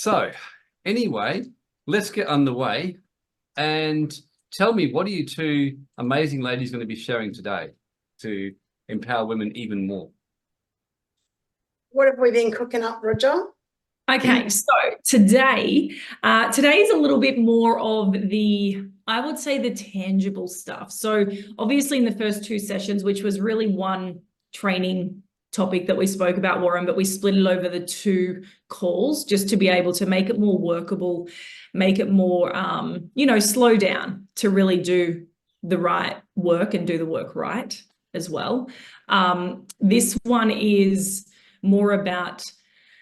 So, anyway, let's get underway and tell me, what are you two amazing ladies going to be sharing today to empower women even more? What have we been cooking up, Roger? Okay, so today is a little bit more of the, I would say, the tangible stuff. So obviously in the first two sessions, which was really one training topic that we spoke about, Warren, but we split it over the two calls just to be able to make it more workable, make it more, slow down to really do the right work and do the work right as well. This one is more about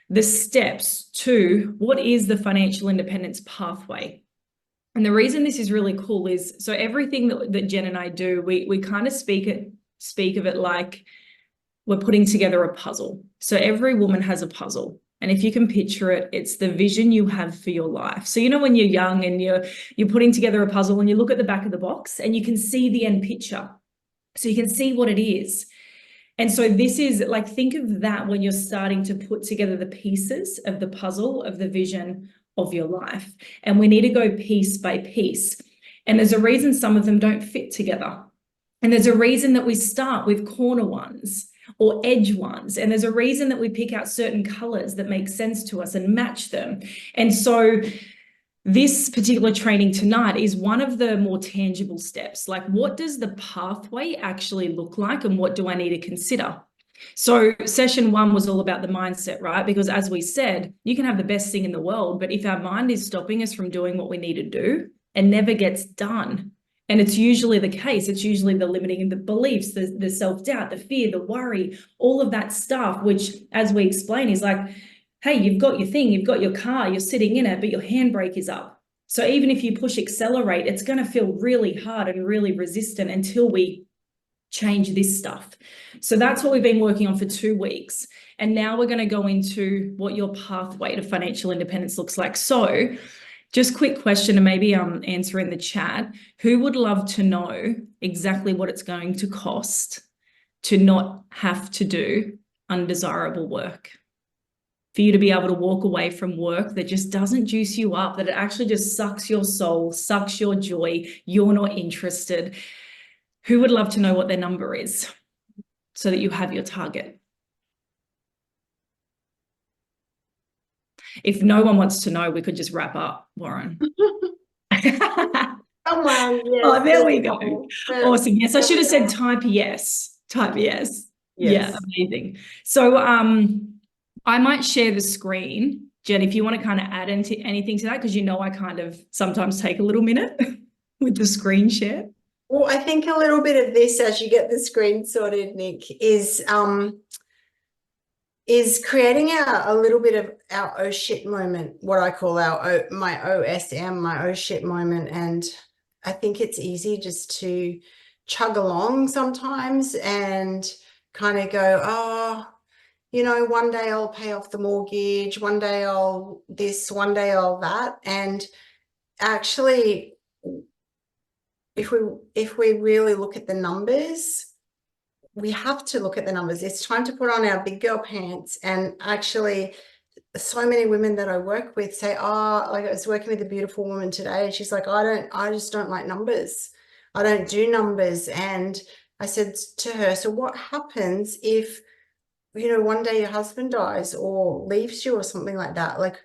the steps to what is the financial independence pathway. And the reason this is really cool is, so everything that Jen and I do, we kind of speak of it like we're putting together a puzzle. So every woman has a puzzle. And if you can picture it, it's the vision you have for your life. So, when you're young and you're putting together a puzzle and you look at the back of the box and you can see the end picture. So you can see what it is. And so this is like, think of that when you're starting to put together the pieces of the puzzle of the vision of your life. And we need to go piece by piece. And there's a reason some of them don't fit together. And there's a reason that we start with corner ones or edge ones. And there's a reason that we pick out certain colors that make sense to us and match them. And so this particular training tonight is one of the more tangible steps. Like, what does the pathway actually look like and what do I need to consider? So session one was all about the mindset, right? Because as we said, you can have the best thing in the world, but if our mind is stopping us from doing what we need to do, it never gets done. And it's usually the case. It's usually the limiting the beliefs, the self-doubt, the fear, the worry, all of that stuff, which, as we explain, is like, hey, you've got your thing, you've got your car, you're sitting in it, but your handbrake is up. So even if you push accelerate, it's going to feel really hard and really resistant until we change this stuff. So that's what we've been working on for 2 weeks. And now we're going to go into what your pathway to financial independence looks like. So just quick question, and maybe answer in the chat. Who would love to know exactly what it's going to cost to not have to do undesirable work? For you to be able to walk away from work that just doesn't juice you up, that it actually just sucks your soul, sucks your joy, you're not interested. Who would love to know what their number is so that you have your target? If no one wants to know, we could just wrap up, Warren. Come on, yes. Oh, there we go. Awesome. Yes, I should have said type yes. Type yes. Yes. Yeah, amazing. So I might share the screen. Jen, if you want to kind of add anything to that, because I kind of sometimes take a little minute with the screen share. Well, I think a little bit of this, as you get the screen sorted, Nick, is creating a little bit of our oh shit moment, what I call my OSM, my oh shit moment. And I think it's easy just to chug along sometimes and kind of go, oh, one day I'll pay off the mortgage, one day I'll this, one day I'll that. And actually, if we really look at the numbers, we have to look at the numbers. It's time to put on our big girl pants. And actually, so many women that I work with say, oh, like I was working with a beautiful woman today, and she's like, I just don't like numbers. I don't do numbers. And I said to her, so what happens if one day your husband dies or leaves you or something like that? Like,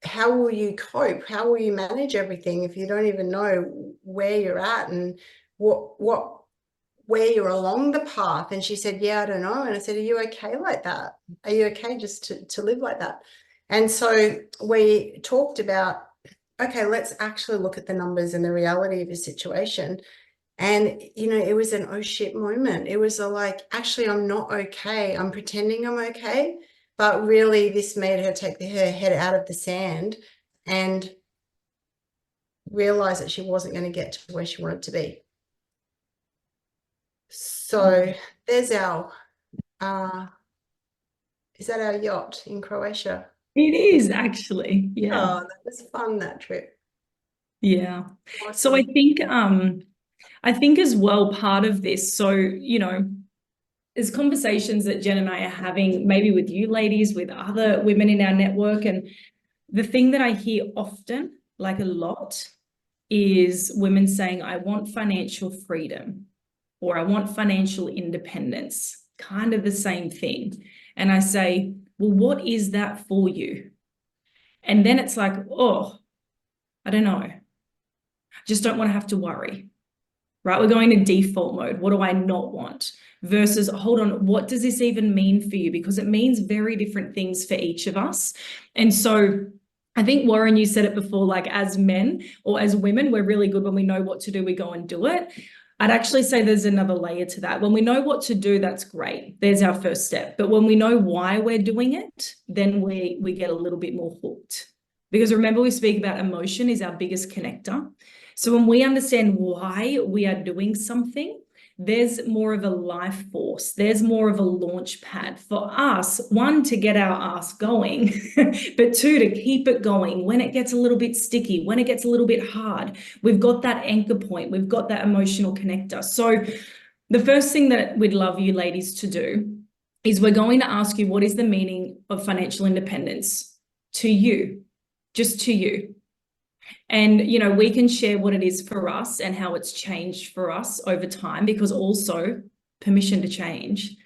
how will you cope? How will you manage everything if you don't even know where you're at and where you're along the path? And she said, yeah, I don't know. And I said, are you okay like that? Are you okay just to live like that? And so we talked about, okay, let's actually look at the numbers and the reality of your situation. And, it was an oh shit moment. It was like, actually, I'm not okay. I'm pretending I'm okay. But really, this made her take her head out of the sand and realize that she wasn't going to get to where she wanted to be. So there's our, is that our yacht in Croatia? It is actually, yeah. Oh, that was fun, that trip. Yeah. Awesome. So I think as well, part of this, so, there's conversations that Jen and I are having, maybe with you ladies, with other women in our network, and the thing that I hear often, like a lot, is women saying, I want financial freedom or I want financial independence, kind of the same thing. And I say, well, what is that for you? And then it's like, oh, I don't know. I just don't want to have to worry, right? We're going to default mode. What do I not want? Versus, hold on, what does this even mean for you? Because it means very different things for each of us. And so I think, Warren, you said it before, like as men or as women, we're really good when we know what to do, we go and do it. I'd actually say there's another layer to that. When we know what to do, that's great. There's our first step. But when we know why we're doing it, then we get a little bit more hooked. Because remember, we speak about emotion is our biggest connector. So when we understand why we are doing something, there's more of a life force. There's more of a launch pad for us, one, to get our ass going, but two, to keep it going when it gets a little bit sticky, when it gets a little bit hard. We've got that anchor point. We've got that emotional connector. So the first thing that we'd love you ladies to do is we're going to ask you, what is the meaning of financial independence to you? Just to you. And, you know, we can share what it is for us and how it's changed for us over time, because also permission to change,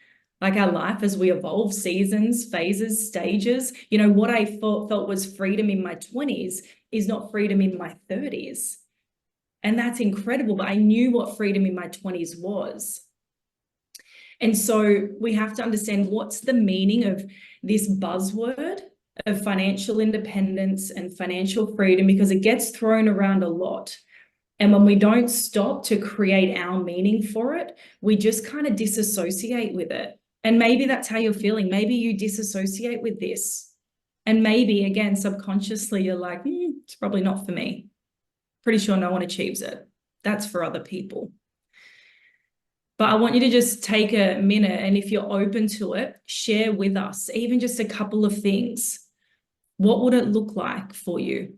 like our life as we evolve, seasons, phases, stages. You know, what I felt was freedom in my 20s is not freedom in my 30s. And that's incredible. But I knew what freedom in my 20s was. And so we have to understand what's the meaning of this buzzword of financial independence and financial freedom, because it gets thrown around a lot. And when we don't stop to create our meaning for it, we just kind of disassociate with it. And maybe that's how you're feeling. Maybe you disassociate with this. And maybe, again, subconsciously, you're like, it's probably not for me. Pretty sure no one achieves it. That's for other people. But I want you to just take a minute, and if you're open to it, share with us, even just a couple of things. What would it look like for you?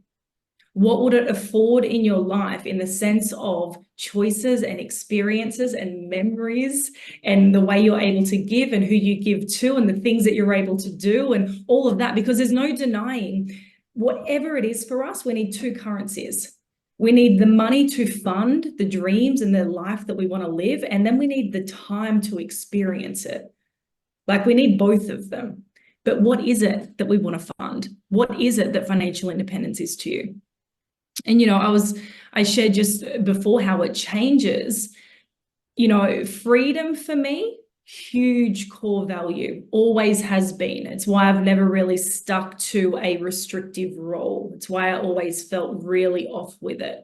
What would it afford in your life in the sense of choices and experiences and memories and the way you're able to give and who you give to and the things that you're able to do and all of that? Because there's no denying, whatever it is for us, we need two currencies. We need the money to fund the dreams and the life that we want to live, and then we need the time to experience it. Like, we need both of them. But what is it that we want to fund? What is it that financial independence is to you? And, you know, I shared just before how it changes. You know, freedom for me, huge core value, always has been. It's why I've never really stuck to a restrictive role. It's why I always felt really off with it.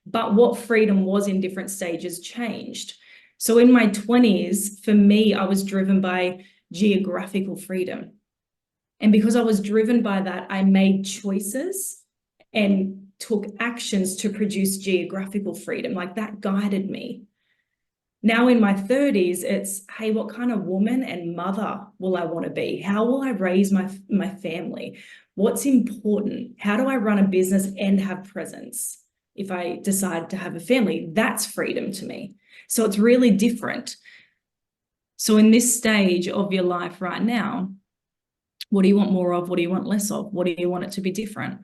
But what freedom was in different stages changed. So in my 20s, for me, I was driven by geographical freedom. And because I was driven by that, I made choices and took actions to produce geographical freedom. Like, that guided me. Now in my 30s, it's, hey, what kind of woman and mother will I want to be? How will I raise my family? What's important? How do I run a business and have presence if I decide to have a family? That's freedom to me. So it's really different. So in this stage of your life right now, what do you want more of? What do you want less of? What do you want it to be different?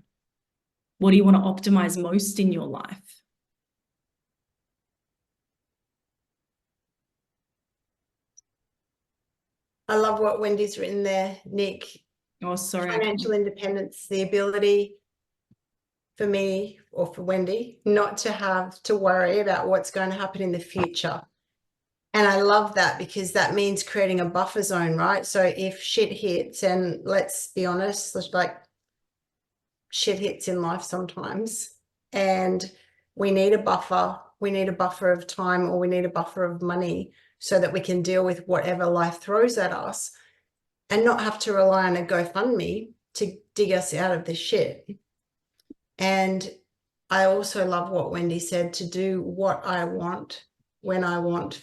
What do you want to optimize most in your life? I love what Wendy's written there, Nick. Oh, sorry. Financial independence, the ability for me, or for Wendy, not to have to worry about what's going to happen in the future. And I love that, because that means creating a buffer zone, right? So if shit hits, and let's be honest, like, shit hits in life sometimes, and we need a buffer. We need a buffer of time, or we need a buffer of money, so that we can deal with whatever life throws at us and not have to rely on a GoFundMe to dig us out of this shit. And I also love what Wendy said, to do what I want when I want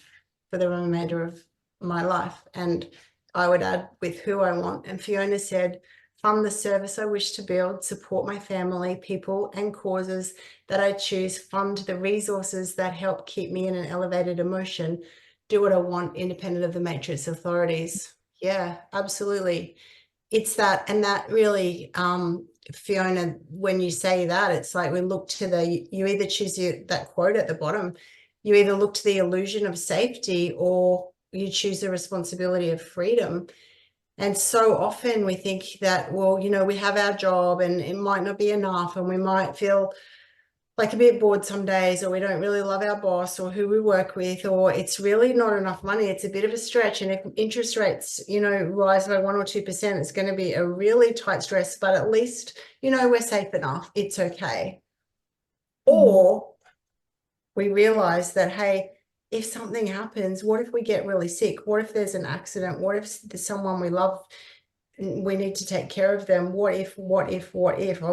for the remainder of my life. And I would add, with who I want. And Fiona said, fund the service I wish to build, support my family, people and causes that I choose, fund the resources that help keep me in an elevated emotion, do what I want independent of the matrix authorities. Yeah, absolutely. It's that, and that really Fiona, when you say that, it's like we look to you either choose that quote at the bottom, you either look to the illusion of safety or you choose the responsibility of freedom. And so often we think that, well, you know, we have our job and it might not be enough, and we might feel like a bit bored some days, or we don't really love our boss or who we work with, or it's really not enough money. It's a bit of a stretch. And if interest rates, you know, rise by 1 or 2%, it's going to be a really tight stress, but at least, you know, we're safe enough. It's okay. Or we realize that, hey, if something happens, what if we get really sick? What if there's an accident? What if there's someone we love, we need to take care of them? What if, or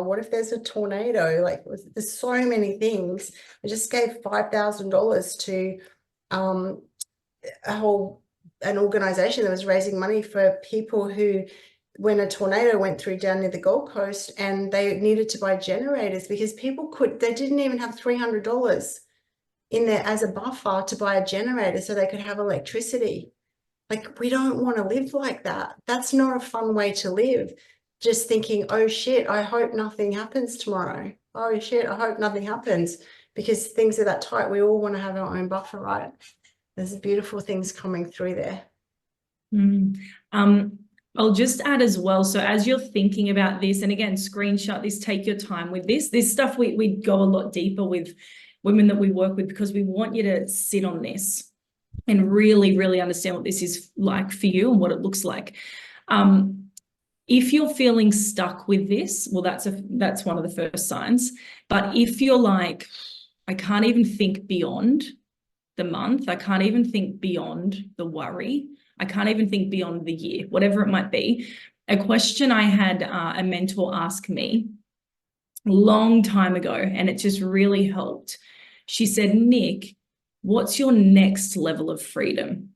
what if there's a tornado? Like, there's so many things. I just gave $5,000 to an organization that was raising money for people who, when a tornado went through down near the Gold Coast, and they needed to buy generators because they didn't even have $300 in there as a buffer to buy a generator so they could have electricity. Like, we don't want to live like that. That's not a fun way to live. Just thinking, oh shit, I hope nothing happens tomorrow. Oh shit, I hope nothing happens, because things are that tight. We all want to have our own buffer, right? There's beautiful things coming through there. I'll just add as well, so as you're thinking about this, and again, screenshot this, take your time with this stuff, we go a lot deeper with women that we work with, because we want you to sit on this and really, really understand what this is like for you and what it looks like. If you're feeling stuck with this, well, that's one of the first signs. But if you're like, I can't even think beyond the month, I can't even think beyond the worry, I can't even think beyond the year, whatever it might be. A question I had a mentor ask me a long time ago, and it just really helped. She said, Nick, what's your next level of freedom?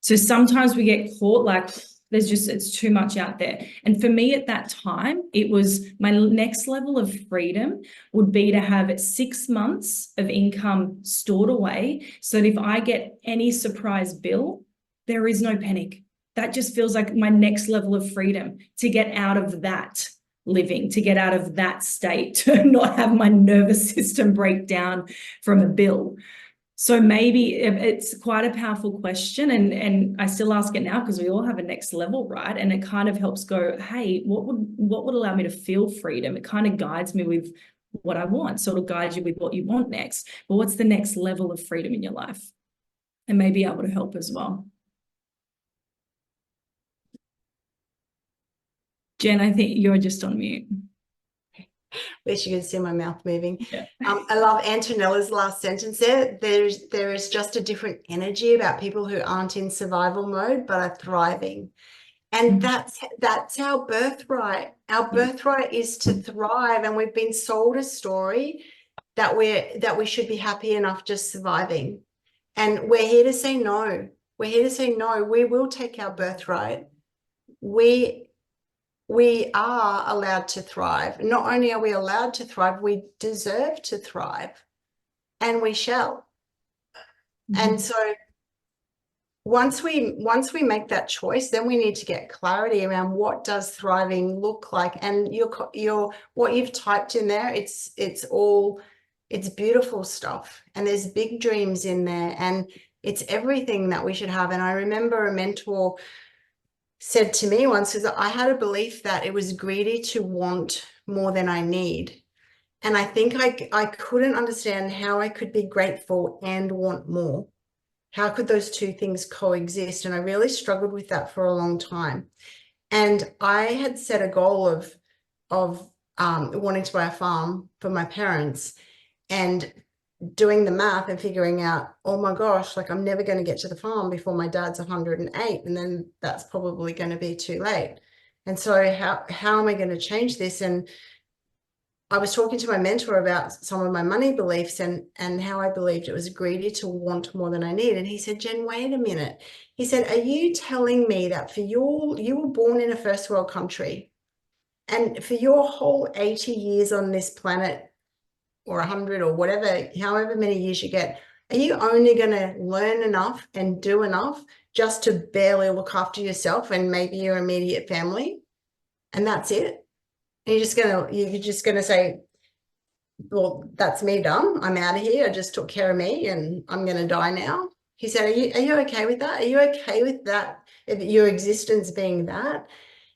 So sometimes we get caught like, it's too much out there. And for me at that time, it was my next level of freedom would be to have 6 months of income stored away, so that if I get any surprise bill, there is no panic. That just feels like my next level of freedom, to get out of that living, to get out of that state, to not have my nervous system break down from a bill. So maybe it's quite a powerful question, and I still ask it now because we all have a next level, right? And it kind of helps go, hey, what would allow me to feel freedom? It kind of guides me with what I want, sort of guides you with what you want next. But what's the next level of freedom in your life? And may be able to help as well. Jen, I think you're just on mute. Wish you could see my mouth moving. Yeah. I love Antonella's last sentence there. There is just a different energy about people who aren't in survival mode but are thriving. And that's our birthright. Our birthright is to thrive, and we've been sold a story that we should be happy enough just surviving. And we're here to say no. We're here to say no. We will take our birthright. We are allowed to thrive. Not only are we allowed to thrive, we deserve to thrive, and we shall. And so once we make that choice, then we need to get clarity around what does thriving look like. And what you've typed in there, it's beautiful stuff, and there's big dreams in there, and it's everything that we should have. And I remember a mentor said to me once, is that I had a belief that it was greedy to want more than I need. And I think I couldn't understand how I could be grateful and want more. How could those two things coexist? And I really struggled with that for a long time. And I had set a goal of wanting to buy a farm for my parents, and doing the math and figuring out, oh my gosh, like, I'm never going to get to the farm before my dad's 108, and then that's probably going to be too late. And so how am I going to change this? And I was talking to my mentor about some of my money beliefs and how I believed it was greedy to want more than I need. And he said, Jen, wait a minute. He said, are you telling me that you were born in a first world country, and for your whole 80 years on this planet, or 100 or whatever, however many years you get, are you only going to learn enough and do enough just to barely look after yourself and maybe your immediate family? And that's it? you're just gonna say, well, that's me done. I'm out of here. I just took care of me and I'm gonna die now. He said, are you okay with that? Are you okay with that? Your existence being that?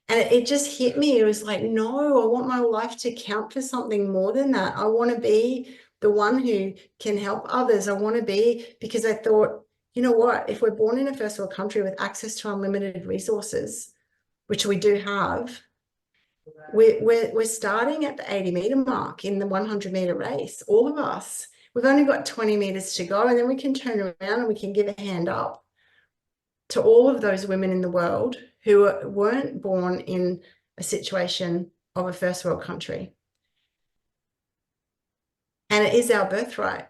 And it just hit me. It was like, no, I want my life to count for something more than that. I want to be the one who can help others. I want to be, because I thought, you know what, if we're born in a first world country with access to unlimited resources, which we do have, we're starting at the 80-meter mark in the 100-meter race, all of us. We've only got 20 meters to go, and then we can turn around and we can give a hand up to all of those women in the world who weren't born in a situation of a first world country. And it is our birthright,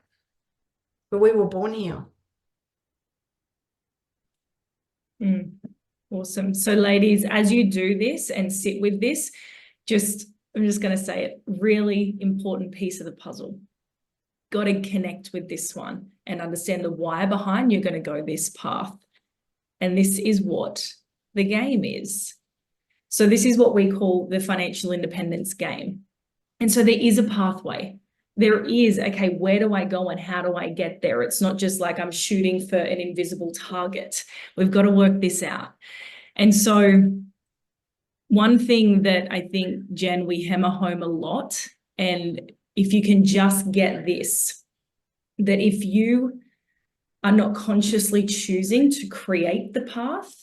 but we were born here. Awesome. So ladies, as you do this and sit with this, I'm just going to say it, really important piece of the puzzle. Got to connect with this one and understand the why behind you're going to go this path. And this is what the game is. So this is what we call the financial independence game. And so there is a pathway. There is, okay, where do I go and how do I get there? It's not just like I'm shooting for an invisible target. We've got to work this out. And so one thing that I think, Jen, we hammer home a lot, and if you can just get this, that if you are not consciously choosing to create the path,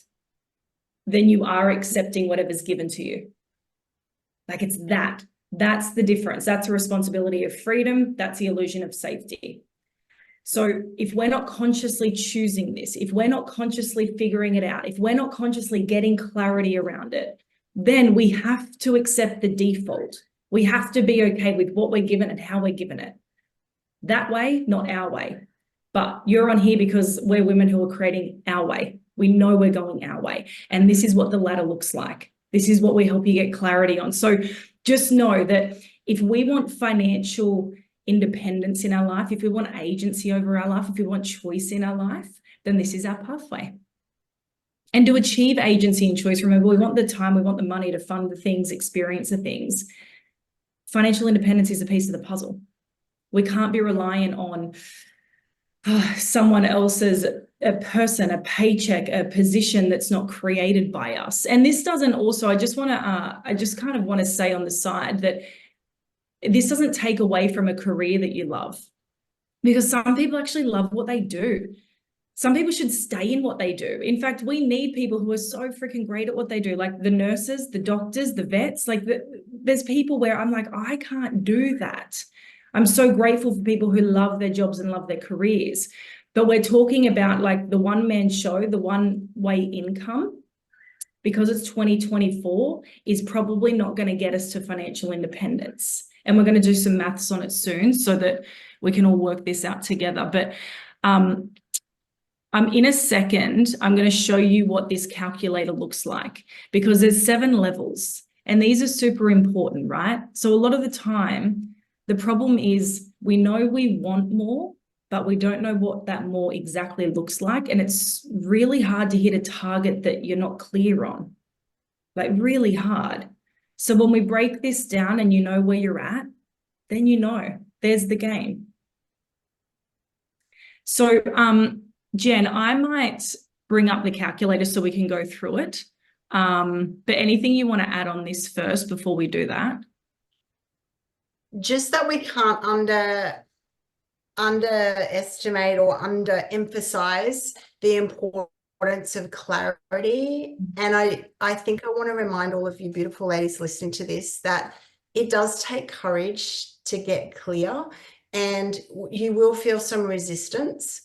then you are accepting whatever's given to you. Like it's that's the difference. That's a responsibility of freedom. That's the illusion of safety. So if we're not consciously choosing this, if we're not consciously figuring it out, if we're not consciously getting clarity around it, then we have to accept the default. We have to be okay with what we're given and how we're given it. That way, not our way. But you're on here because we're women who are creating our way. We know we're going our way. And this is what the ladder looks like. This is what we help you get clarity on. So just know that if we want financial independence in our life, if we want agency over our life, if we want choice in our life, then this is our pathway. And to achieve agency and choice, remember, we want the time, we want the money to fund the things, experience the things. Financial independence is a piece of the puzzle. We can't be reliant on someone else's, a person, a paycheck, a position that's not created by us. And this doesn't also, I just kind of want to say on the side that this doesn't take away from a career that you love, because some people actually love what they do. Some people should stay in what they do. In fact, we need people who are so freaking great at what they do, like the nurses, the doctors, the vets. Like there's people where I'm like, I can't do that. I'm so grateful for people who love their jobs and love their careers. But we're talking about like the one-man show, the one-way income, because it's 2024, is probably not going to get us to financial independence. And we're going to do some maths on it soon so that we can all work this out together. But in a second, I'm going to show you what this calculator looks like, because there's 7 levels and these are super important, right? So a lot of the time, the problem is we know we want more, but we don't know what that more exactly looks like. And it's really hard to hit a target that you're not clear on, like really hard. So when we break this down and you know where you're at, then you know, there's the game. So, Jen, I might bring up the calculator so we can go through it. But anything you want to add on this first before we do that? Just that we can't underestimate or underemphasize the importance of clarity. And I think I want to remind all of you beautiful ladies listening to this that it does take courage to get clear, and you will feel some resistance,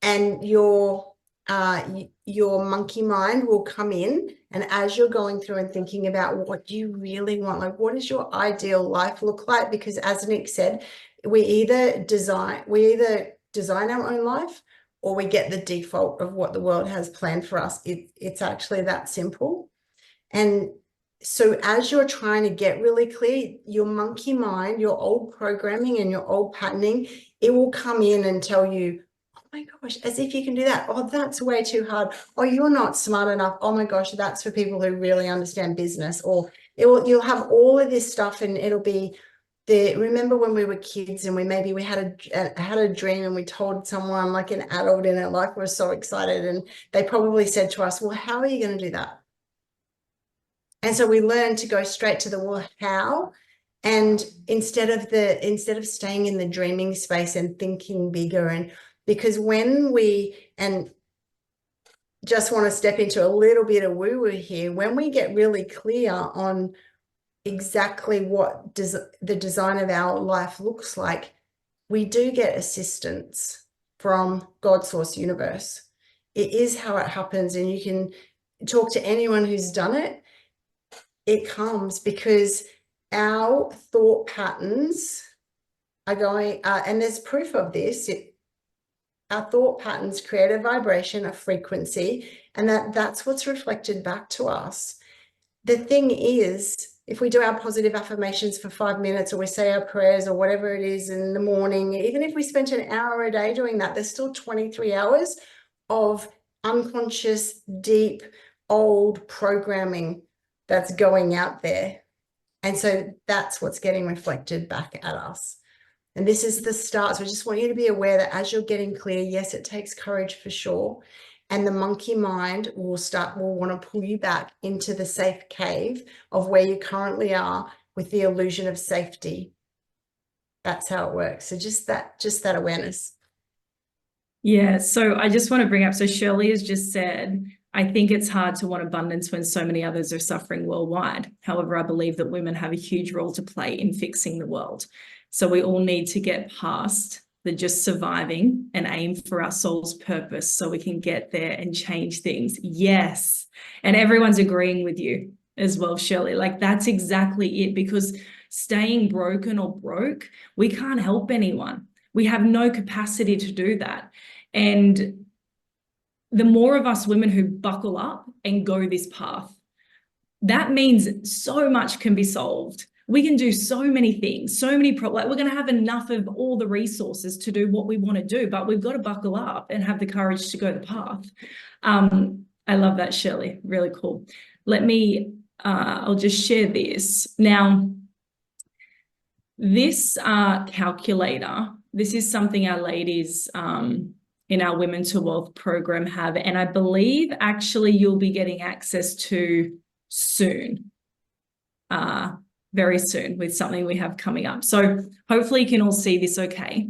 and your monkey mind will come in. And as you're going through and thinking about what you really want, like what does your ideal life look like? Because as Nick said, we either design our own life, or we get the default of what the world has planned for us. It's actually that simple. And so as you're trying to get really clear, your monkey mind, your old programming and your old patterning, it will come in and tell you, oh my gosh, as if you can do that. Oh, that's way too hard. Oh, you're not smart enough. Oh my gosh, that's for people who really understand business. Or you'll have all of this stuff, and it'll be remember when we were kids and we had a dream and we told someone, like an adult in our life, we were so excited, and they probably said to us, well, how are you going to do that? And so we learned to go straight to the, well, how? And instead of staying in the dreaming space and thinking bigger, and because when we, and just want to step into a little bit of woo-woo here, when we get really clear on exactly what the design of our life looks like, we do get assistance from God, source, universe. It is how it happens, and you can talk to anyone who's done it. It comes because our thought patterns are going, and there's proof of this. Our thought patterns create a vibration, a frequency, and that's what's reflected back to us. The thing is, if we do our positive affirmations for 5 minutes, or we say our prayers or whatever it is in the morning, even if we spent an hour a day doing that, there's still 23 hours of unconscious, deep, old programming that's going out there. And so that's what's getting reflected back at us. And this is the start. So I just want you to be aware that as you're getting clear, yes, it takes courage for sure. And the monkey mind will want to pull you back into the safe cave of where you currently are, with the illusion of safety. That's how it works. So just that awareness. Yeah, so I just want to bring up, so Shirley has just said, I think it's hard to want abundance when so many others are suffering worldwide. However, I believe that women have a huge role to play in fixing the world. So we all need to get past the just surviving and aim for our soul's purpose so we can get there and change things. Yes. And everyone's agreeing with you as well, Shirley. Like, that's exactly it, because staying broken or broke, we can't help anyone. We have no capacity to do that. And the more of us women who buckle up and go this path, that means so much can be solved. We can do so many things, so many problems. Like, we're going to have enough of all the resources to do what we want to do, but we've got to buckle up and have the courage to go the path. I love that, Shirley. Really cool. I'll just share this. Now, this calculator, this is something our ladies in our Women to Wealth program have, and I believe actually you'll be getting access to soon, very soon, with something we have coming up. So hopefully you can all see this okay.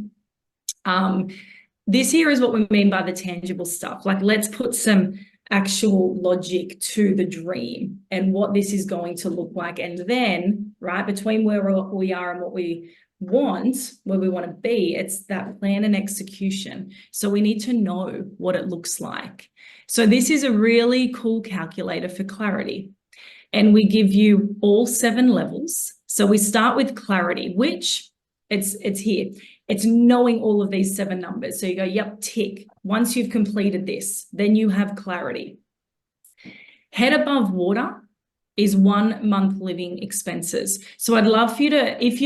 This here is what we mean by the tangible stuff. Like, let's put some actual logic to the dream and what this is going to look like. And then, right, between where we are and what we want, where we want to be, it's that plan and execution. So we need to know what it looks like. So this is a really cool calculator for clarity. And we give you all 7 levels. So we start with clarity, which it's here. It's knowing all of these 7 numbers. So you go, yep, tick. Once you've completed this, then you have clarity. Head above water is 1 month living expenses. So I'd love for you to, if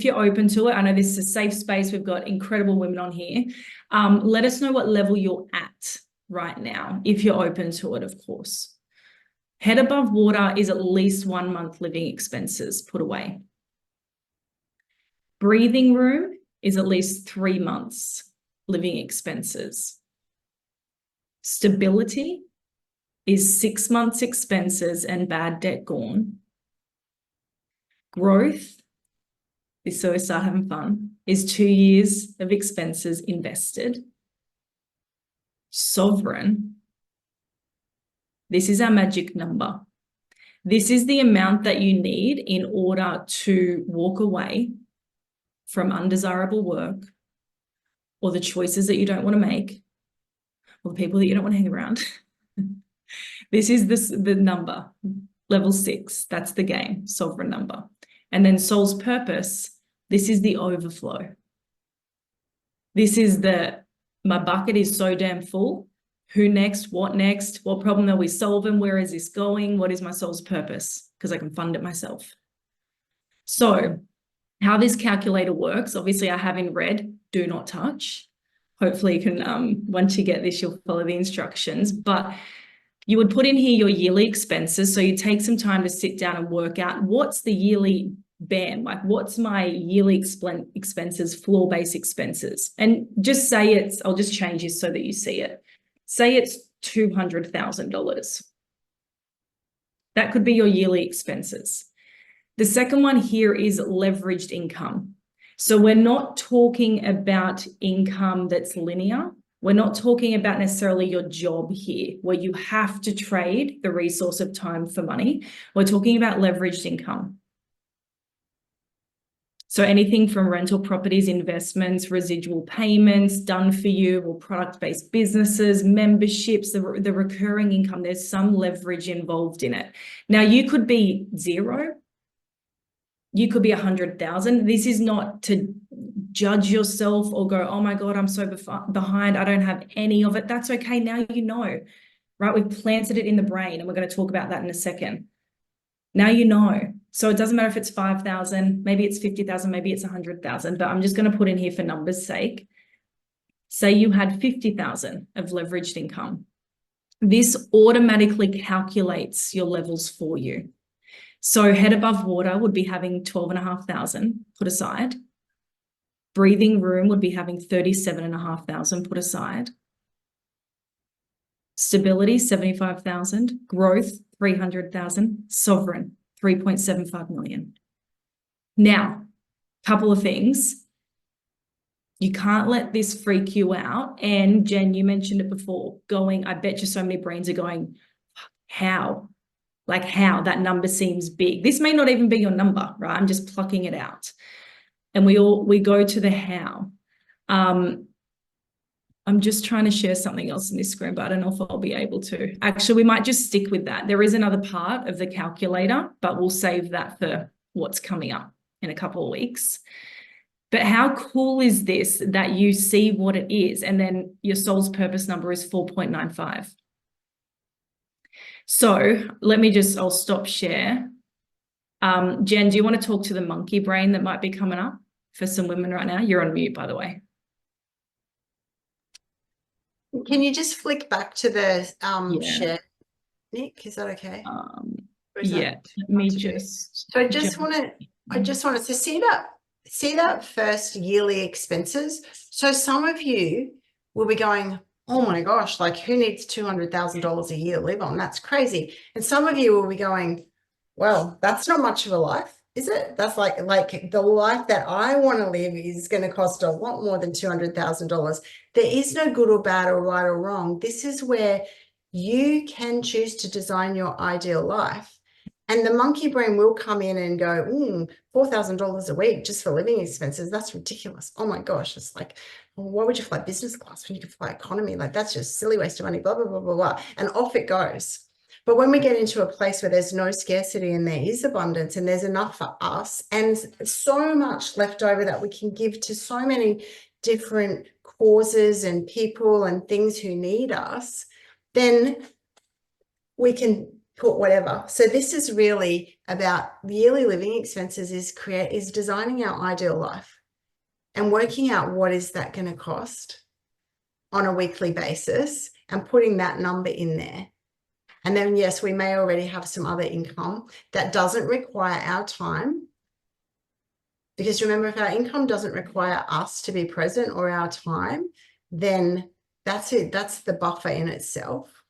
you're open to it, I know this is a safe space. We've got incredible women on here. Let us know what level you're at right now, if you're open to it, of course. Head above water is at least 1 month living expenses put away. Breathing room is at least 3 months living expenses. Stability is 6 months expenses and bad debt gone. Growth, so we start having fun, is 2 years of expenses invested. Sovereign, this is our magic number. This is the amount that you need in order to walk away from undesirable work, or the choices that you don't want to make, or the people that you don't want to hang around. This is the number, level 6. That's the game, sovereign number. And then soul's purpose, this is the overflow. This is my bucket is so damn full. Who next? What next? What problem are we solving? Where is this going? What is my soul's purpose? Because I can fund it myself. So how this calculator works, obviously I have in red, do not touch. Hopefully you can, once you get this, you'll follow the instructions. But You would put in here your yearly expenses. So you take some time to sit down and work out what's the yearly BAM, like what's my yearly expenses, floor-based expenses. And just say it's, I'll just change this so that you see it. Say it's $200,000. That could be your yearly expenses. The second one here is leveraged income. So we're not talking about income that's linear. We're not talking about necessarily your job here, where you have to trade the resource of time for money. We're talking about leveraged income. So anything from rental properties, investments, residual payments, done for you, or product-based businesses, memberships, the recurring income, there's some leverage involved in it. Now you could be zero. You could be 100,000. This is not to judge yourself or go, oh my God, I'm so behind. I don't have any of it. That's okay. Now you know, right? We've planted it in the brain, and we're going to talk about that in a second. Now you know. So it doesn't matter if it's 5,000, maybe it's 50,000, maybe it's 100,000, but I'm just going to put in here for numbers' sake. Say you had 50,000 of leveraged income. This automatically calculates your levels for you. So head above water would be having 12,500 put aside. Breathing room would be having 37,500 put aside. Stability, 75,000. Growth, 300,000. Sovereign, 3.75 million. Now, couple of things. You can't let this freak you out. And Jen, you mentioned it before, going, I bet you so many brains are going, how? Like how? That number seems big. This may not even be your number, right? I'm just plucking it out. And we go to the how. I'm just trying to share something else in this screen, but I don't know if I'll be able to. Actually, we might just stick with that. There is another part of the calculator, but we'll save that for what's coming up in a couple of weeks. But how cool is this that you see what it is, and then your soul's purpose number is 4.95. So let me just, I'll stop share. Jen, do you want to talk to the monkey brain that might be coming up for some women right now? You're on mute, by the way. Can you just flick back to the Yeah. share, Nick? Is that okay? Yeah, let me just. So I just want to see that first yearly expenses. So some of you will be going, oh my gosh, like who needs $200,000 a year to live on? That's crazy. And some of you will be going, well, that's not much of a life, is it? That's like the life that I want to live is going to cost a lot more than $200,000. There is no good or bad or right or wrong. This is where you can choose to design your ideal life. And the monkey brain will come in and go, $4,000 a week just for living expenses. That's ridiculous. Oh my gosh. It's like, well, why would you fly business class when you can fly economy? Like that's just silly waste of money, blah, blah, blah, blah, blah. And off it goes. But when we get into a place where there's no scarcity and there is abundance and there's enough for us and so much left over that we can give to so many different causes and people and things who need us, then we can put whatever. So this is really about yearly living expenses is designing our ideal life and working out what is that going to cost on a weekly basis and putting that number in there. And then, yes, we may already have some other income that doesn't require our time. Because remember, if our income doesn't require us to be present or our time, then that's it. That's the buffer in itself.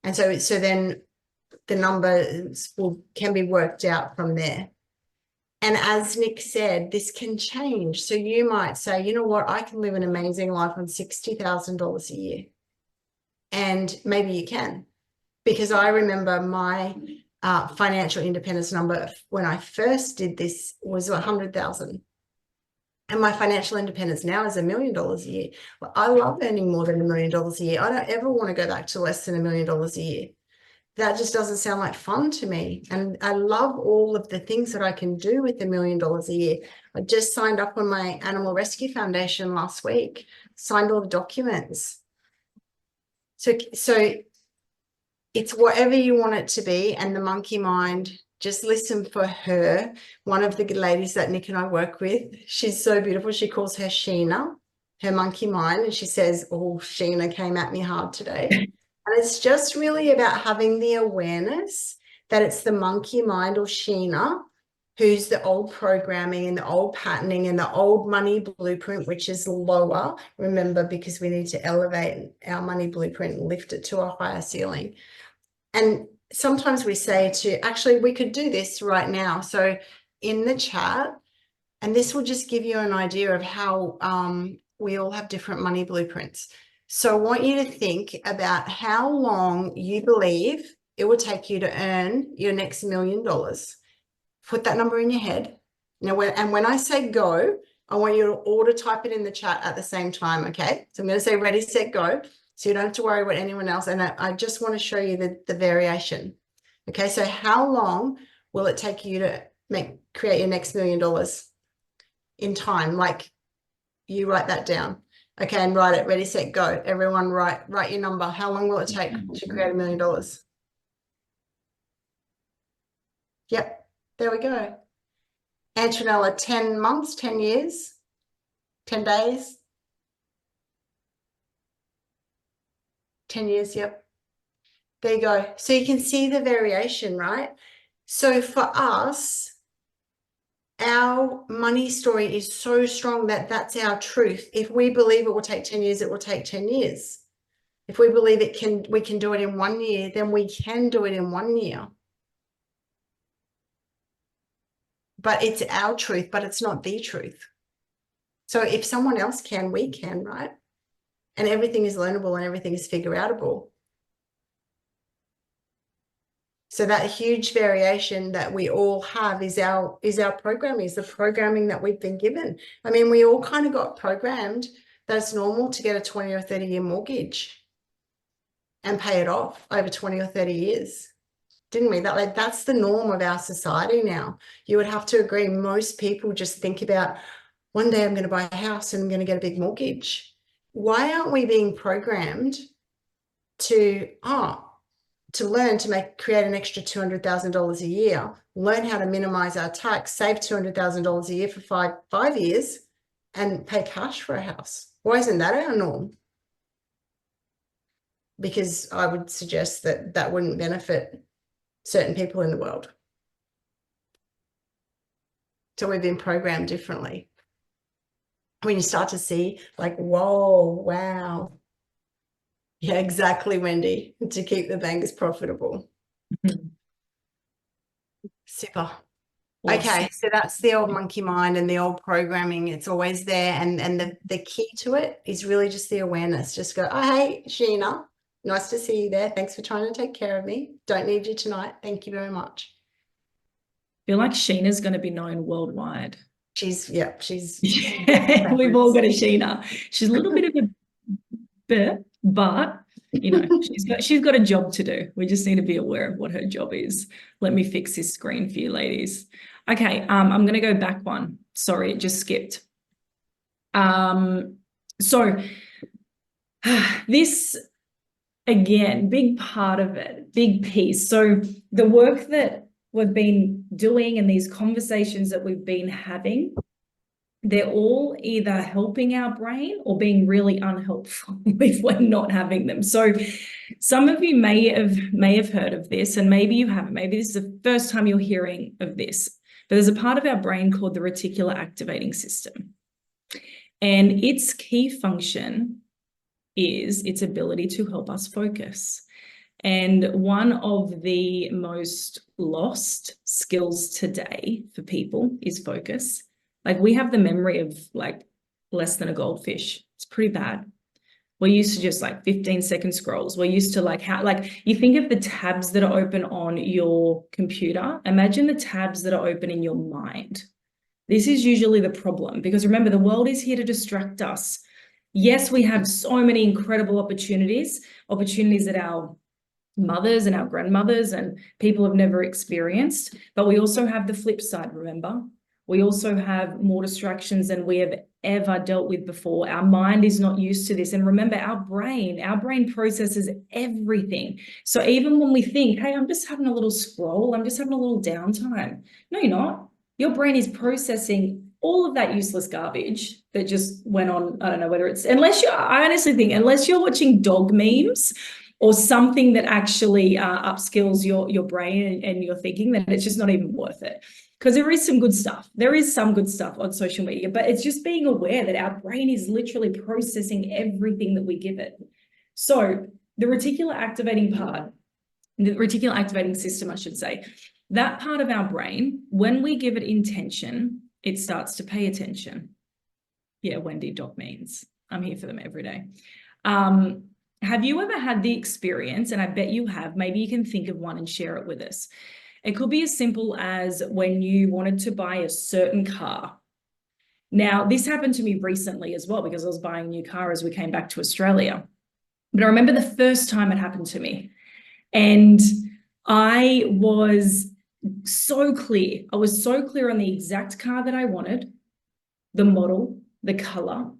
And so then the numbers can be worked out from there. And as Nick said, this can change. So you might say, you know what, I can live an amazing life on $60,000 a year. And maybe you can. Because I remember my financial independence number when I first did this was 100,000. And my financial independence now is $1 million a year. Well, I love earning more than $1 million a year. I don't ever want to go back to less than $1 million a year. That just doesn't sound like fun to me. And I love all of the things that I can do with $1 million a year. I just signed up on my Animal Rescue Foundation last week, signed all the documents. So it's whatever you want it to be. And the monkey mind, just listen for her. One of the ladies that Nick and I work with, she's so beautiful. She calls her Sheena, her monkey mind. And she says, oh, Sheena came at me hard today. And it's just really about having the awareness that it's the monkey mind or Sheena who's the old programming and the old patterning and the old money blueprint, which is lower. Remember, because we need to elevate our money blueprint and lift it to a higher ceiling. And sometimes we say actually, we could do this right now. So in the chat, and this will just give you an idea of how we all have different money blueprints. So I want you to think about how long you believe it will take you to earn your next $1 million. Put that number in your head. Now, when I say go, I want you to auto type it in the chat at the same time, okay? So I'm going to say ready, set, go. So you don't have to worry about anyone else. And I just want to show you the variation. Okay, so how long will it take you to create your next $1 million in time? Like, you write that down. Okay, and write it. Ready, set, go. Everyone write your number. How long will it take to create $1 million? Yep, there we go. Antonella, 10 months, 10 years, 10 days? 10 years, yep. There you go. So you can see the variation, right? So for us, our money story is so strong that that's our truth. If we believe it will take 10 years, it will take 10 years. If we believe we can do it in 1 year, then we can do it in 1 year. But it's our truth, but it's not the truth. So if someone else can, we can, right? And everything is learnable and everything is figure outable. So that huge variation that we all have is our programming, is the programming that we've been given. I mean, we all kind of got programmed that it's normal to get a 20 or 30-year mortgage and pay it off over 20 or 30 years. Didn't we? That's the norm of our society now. You would have to agree. Most people just think about, one day I'm going to buy a house and I'm going to get a big mortgage. Why aren't we being programmed to learn to create an extra $200,000 a year, learn how to minimize our tax, save $200,000 a year for five years, and pay cash for a house? Why isn't that our norm? Because I would suggest that wouldn't benefit certain people in the world. So we've been programmed differently. When you start to see, like, whoa, wow. Yeah, exactly, Wendy, to keep the banks profitable. Super. Awesome. Okay, so that's the old monkey mind and the old programming. It's always there. And the key to it is really just the awareness. Just go, oh, hey, Sheena, nice to see you there. Thanks for trying to take care of me. Don't need you tonight. Thank you very much. I feel like Sheena's going to be known worldwide. She's yeah, we've all got a Sheena. She's a little bit of a bit, but you know, she's got a job to do. We just need to be aware of what her job is. Let me fix this screen for you ladies. Okay, I'm going to go back one. Sorry, it just skipped. So this, again, big part of it, big piece. So the work that we've been doing and these conversations that we've been having, they're all either helping our brain or being really unhelpful if we're not having them. So some of you may have heard of this, and maybe you haven't. Maybe this is the first time you're hearing of this. But there's a part of our brain called the reticular activating system. And its key function is its ability to help us focus. And one of the most lost skills today for people is focus. Like, we have the memory of like less than a goldfish. It's pretty bad. We're used to just like 15-second scrolls. We're used to like you think of the tabs that are open on your computer. Imagine the tabs that are open in your mind. This is usually the problem, because remember, the world is here to distract us. Yes, we have so many incredible opportunities that our mothers and our grandmothers and people have never experienced, but we also have the flip side, remember? We also have more distractions than we have ever dealt with before. Our mind is not used to this. And remember, our brain processes everything. So even when we think, hey, I'm just having a little scroll, I'm just having a little downtime. No, you're not. Your brain is processing all of that useless garbage that just went on. I don't know whether it's, I honestly think, unless you're watching dog memes or something that actually upskills your brain and your thinking, then it's just not even worth it. Because there is some good stuff. There is some good stuff on social media, but it's just being aware that our brain is literally processing everything that we give it. So the reticular activating part, the reticular activating system, I should say, that part of our brain, when we give it intention, it starts to pay attention. Yeah, Wendy, doc means. I'm here for them every day. Have you ever had the experience, and I bet you have, maybe you can think of one and share it with us. It could be as simple as when you wanted to buy a certain car. Now, this happened to me recently as well because I was buying a new car as we came back to Australia. But I remember the first time it happened to me. And I was so clear. I was so clear on the exact car that I wanted, the model, the color.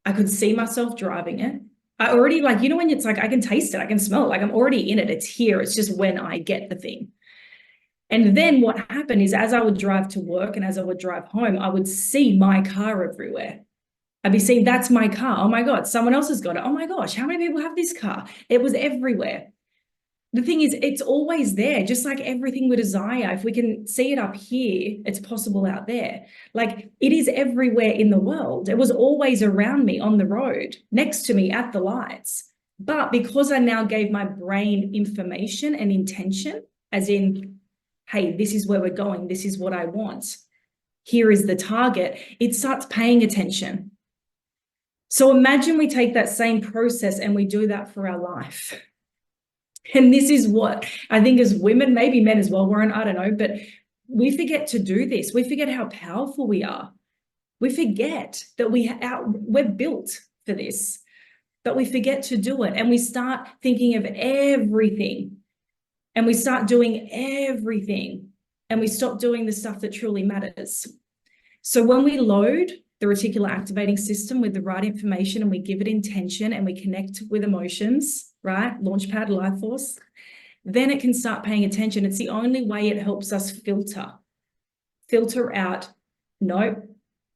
I could see myself driving it. I already, like, you know, when it's like, I can taste it, I can smell it, like I'm already in it, it's here. It's just when I get the thing. And then what happened is as I would drive to work and as I would drive home, I would see my car everywhere. I'd be seeing, that's my car. Oh my God, someone else has got it. Oh my gosh, how many people have this car? It was everywhere. The thing is, it's always there, just like everything we desire. If we can see it up here, it's possible out there. Like it is everywhere in the world. It was always around me on the road, next to me at the lights. But because I now gave my brain information and intention, as in, hey, this is where we're going, this is what I want, here is the target, it starts paying attention. So imagine we take that same process and we do that for our life. And this is what I think as women, maybe men as well, Warren, I don't know, but we forget to do this. We forget how powerful we are. We forget that we're built for this, but we forget to do it. And we start thinking of everything and we start doing everything and we stop doing the stuff that truly matters. So when we load the reticular activating system with the right information and we give it intention and we connect with emotions, right? Launchpad, life force, then it can start paying attention. It's the only way it helps us filter out, nope,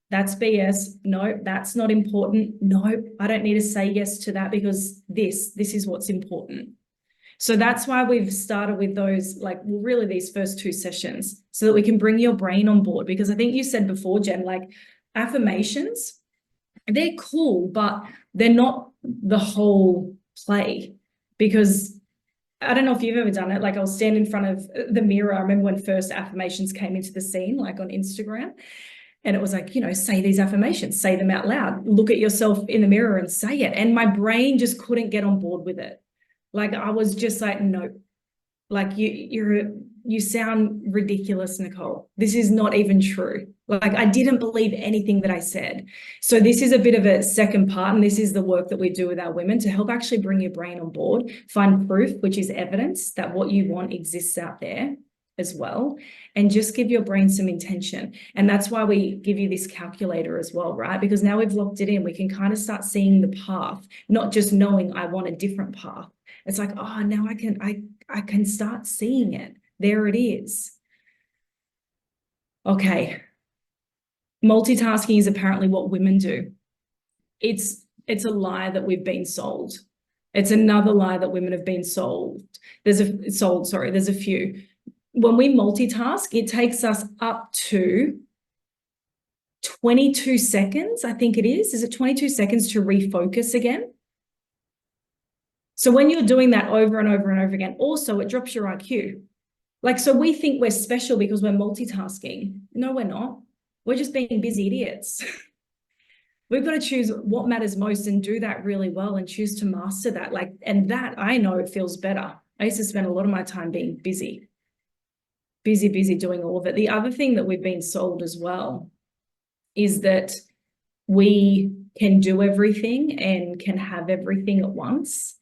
that's BS. Nope, that's not important. Nope, I don't need to say yes to that because this is what's important. So that's why we've started with those, like really these first 2 sessions so that we can bring your brain on board. Because I think you said before, Jen, like affirmations, they're cool, but they're not the whole play. Because I don't know if you've ever done it. Like I'll stand in front of the mirror. I remember when first affirmations came into the scene, like on Instagram. And it was like, you know, say these affirmations, say them out loud, look at yourself in the mirror and say it. And my brain just couldn't get on board with it. Like I was just like, no, like you sound ridiculous, Nicole. This is not even true. Like I didn't believe anything that I said. So this is a bit of a second part. And this is the work that we do with our women to help actually bring your brain on board, find proof, which is evidence that what you want exists out there as well. And just give your brain some intention. And that's why we give you this calculator as well, right? Because now we've locked it in, we can kind of start seeing the path, not just knowing I want a different path. It's like, oh, now I can start seeing it. There it is. Okay. Multitasking is apparently what women do. It's a lie that we've been sold. It's another lie that women have been sold. There's a few. When we multitask, it takes us up to 22 seconds, I think it is. Is it 22 seconds to refocus again? So when you're doing that over and over and over again, also it drops your IQ. Like, so we think we're special because we're multitasking. No, we're not. We're just being busy idiots. We've got to choose what matters most and do that really well and choose to master that. Like, and that I know it feels better. I used to spend a lot of my time being busy doing all of it. The other thing that we've been sold as well is that we can do everything and can have everything at once.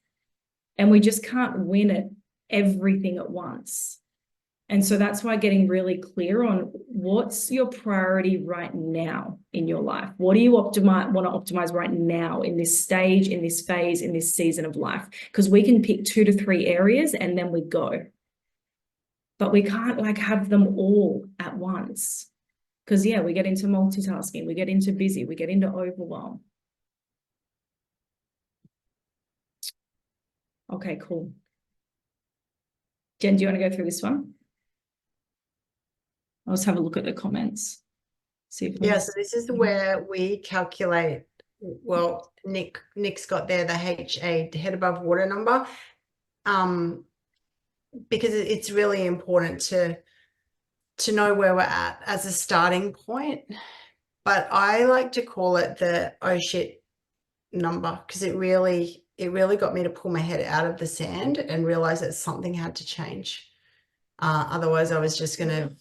And we just can't win at everything at once. And so that's why getting really clear on what's your priority right now in your life. What do you want to optimize right now in this stage, in this phase, in this season of life? Because we can pick 2 to 3 areas and then we go. But we can't like have them all at once. Because yeah, we get into multitasking, we get into busy, we get into overwhelm. Okay, cool. Jen, do you want to go through this one? I'll just have a look at the comments. See if Yeah, so this is where we calculate, well, Nick's got there the HA, head above water number, because it's really important to know where we're at as a starting point. But I like to call it the oh shit number, because it really got me to pull my head out of the sand and realize that something had to change. Otherwise I was just going to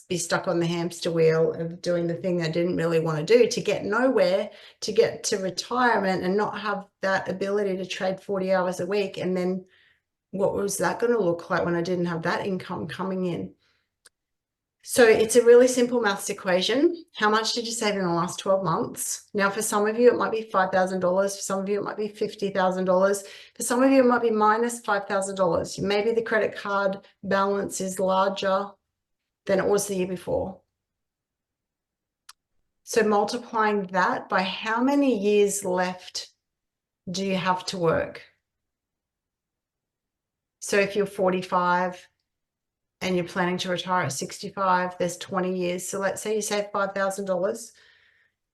be stuck on the hamster wheel of doing the thing I didn't really want to do, to get nowhere, to get to retirement and not have that ability to trade 40 hours a week. And then what was that going to look like when I didn't have that income coming in? So it's a really simple maths equation. How much did you save in the last 12 months? Now, for some of you, it might be $5,000. For some of you, it might be $50,000. For some of you, it might be minus $5,000. Maybe the credit card balance is larger than it was the year before. So multiplying that by how many years left do you have to work? So if you're 45 and you're planning to retire at 65, there's 20 years. So let's say you save $5,000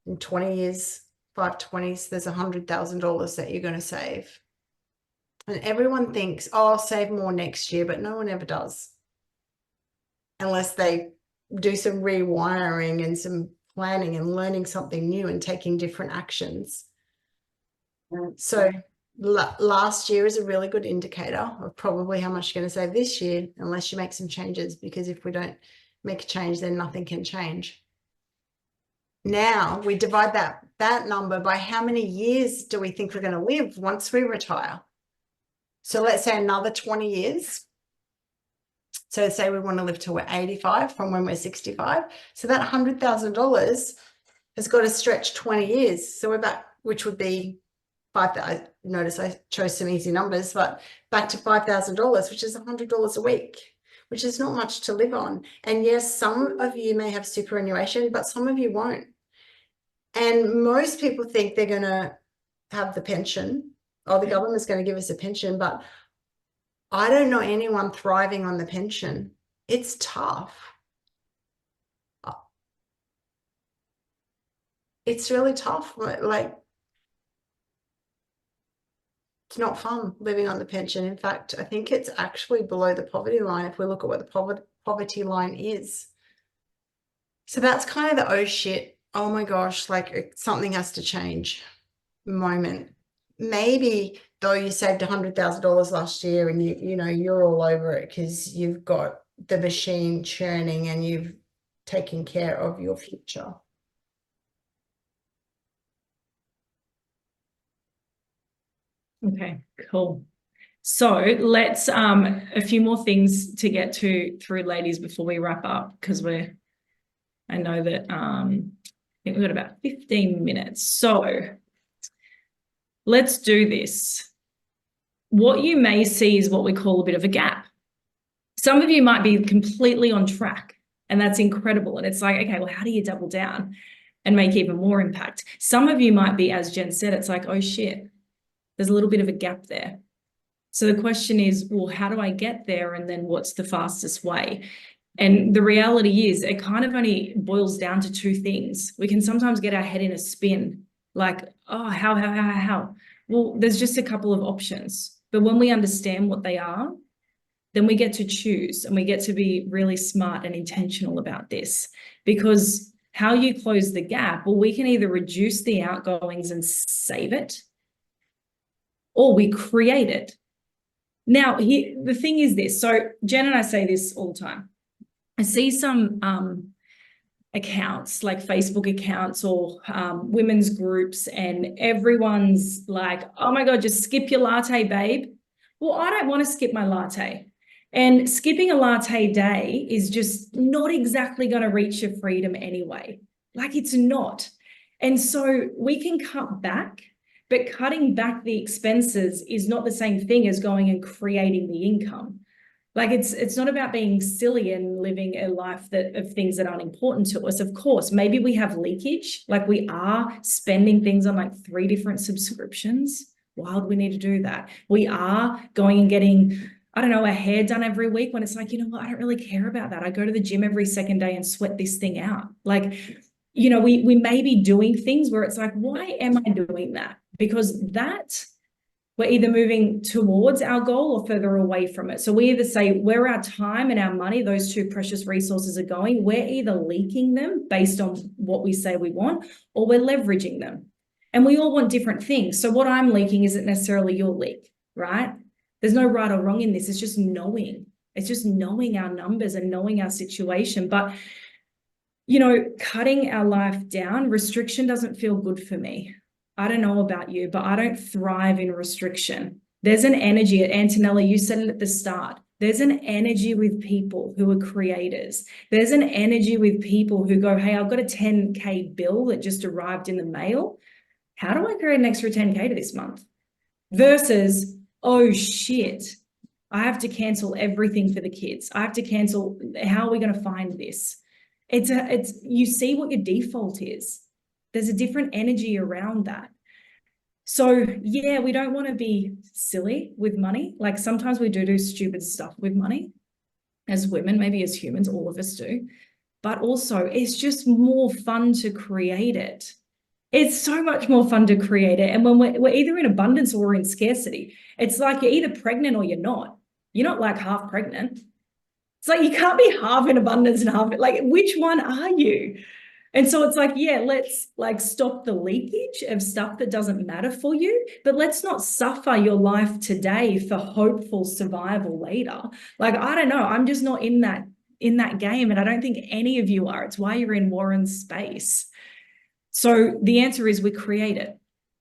in 20 years, 5/20s, there's $100,000 that you're going to save. And everyone thinks, oh, I'll save more next year, but no one ever does. Unless they do some rewiring and some planning and learning something new and taking different actions. So last year is a really good indicator of probably how much you're going to save this year, unless you make some changes, because if we don't make a change, then nothing can change. Now we divide that number by how many years do we think we're going to live once we retire. So let's say another 20 years. So say we want to live till we're 85 from when we're 65. So that $100,000 has got to stretch 20 years. So we're back, which would be notice I chose some easy numbers, but back to $5,000, which is $100 a week, which is not much to live on. And yes, some of you may have superannuation, but some of you won't. And most people think they're going to have the pension, or the government's going to give us a pension, but I don't know anyone thriving on the pension. It's tough. It's really tough. Like, it's not fun living on the pension. In fact, I think it's actually below the poverty line if we look at what the poverty line is. So that's kind of the oh shit, oh my gosh, like something has to change moment. Maybe though you saved $100,000 last year and you know you're all over it because you've got the machine churning and you've taken care of your future. Okay, cool. So let's a few more things to get through, ladies, before we wrap up, because I know that I think we've got about 15 minutes. So let's do this. What you may see is what we call a bit of a gap. Some of you might be completely on track, and that's incredible. And it's like, okay, well, how do you double down and make even more impact? Some of you might be, as Jen said, it's like, oh shit, there's a little bit of a gap there. So the question is, well, how do I get there? And then what's the fastest way? And the reality is it kind of only boils down to two things. We can sometimes get our head in a spin, like, oh, how? Well, there's just a couple of options. But when we understand what they are, then we get to choose, and we get to be really smart and intentional about this. Because how you close the gap, well, we can either reduce the outgoings and save it, or we create it. Now, the thing is this. So Jen and I say this all the time. I see some accounts, like Facebook accounts or women's groups, and everyone's like, oh my God, just skip your latte, babe. Well, I don't want to skip my latte. And skipping a latte day is just not exactly going to reach your freedom anyway. Like, it's not. And so we can cut back, but cutting back the expenses is not the same thing as going and creating the income. Like, it's not about being silly and living a life of things that aren't important to us. Of course, maybe we have leakage, like we are spending things on like 3 different subscriptions. Why would we need to do that? We are going and getting, I don't know, a hair done every week when it's like, you know what, I don't really care about that. I go to the gym every second day and sweat this thing out. Like, you know, we may be doing things where it's like, why am I doing that? Because that we're either moving towards our goal or further away from it. So we either say where our time and our money, those two precious resources are going, we're either leaking them based on what we say we want, or we're leveraging them. And we all want different things. So what I'm leaking isn't necessarily your leak, right? There's no right or wrong in this. It's just knowing. It's just knowing our numbers and knowing our situation. But, you know, cutting our life down, restriction doesn't feel good for me. I don't know about you, but I don't thrive in restriction. There's an energy, Antonella, you said it at the start. There's an energy with people who are creators. There's an energy with people who go, hey, I've got a 10K bill that just arrived in the mail. How do I create an extra 10K to this month? Versus, oh shit, I have to cancel everything for the kids. I have to cancel, how are we going to find this? It's you see what your default is. There's a different energy around that. So yeah, we don't want to be silly with money. Like sometimes we do stupid stuff with money as women, maybe as humans, all of us do. But also it's just more fun to create it. It's so much more fun to create it. And when we're either in abundance or we're in scarcity, it's like you're either pregnant or you're not. You're not like half pregnant. It's like you can't be half in abundance and half, like which one are you? And so it's like, yeah, let's like stop the leakage of stuff that doesn't matter for you, but let's not suffer your life today for hopeful survival later. Like, I don't know, I'm just not in that game. And I don't think any of you are. It's why you're in Warren's space. So the answer is we create it,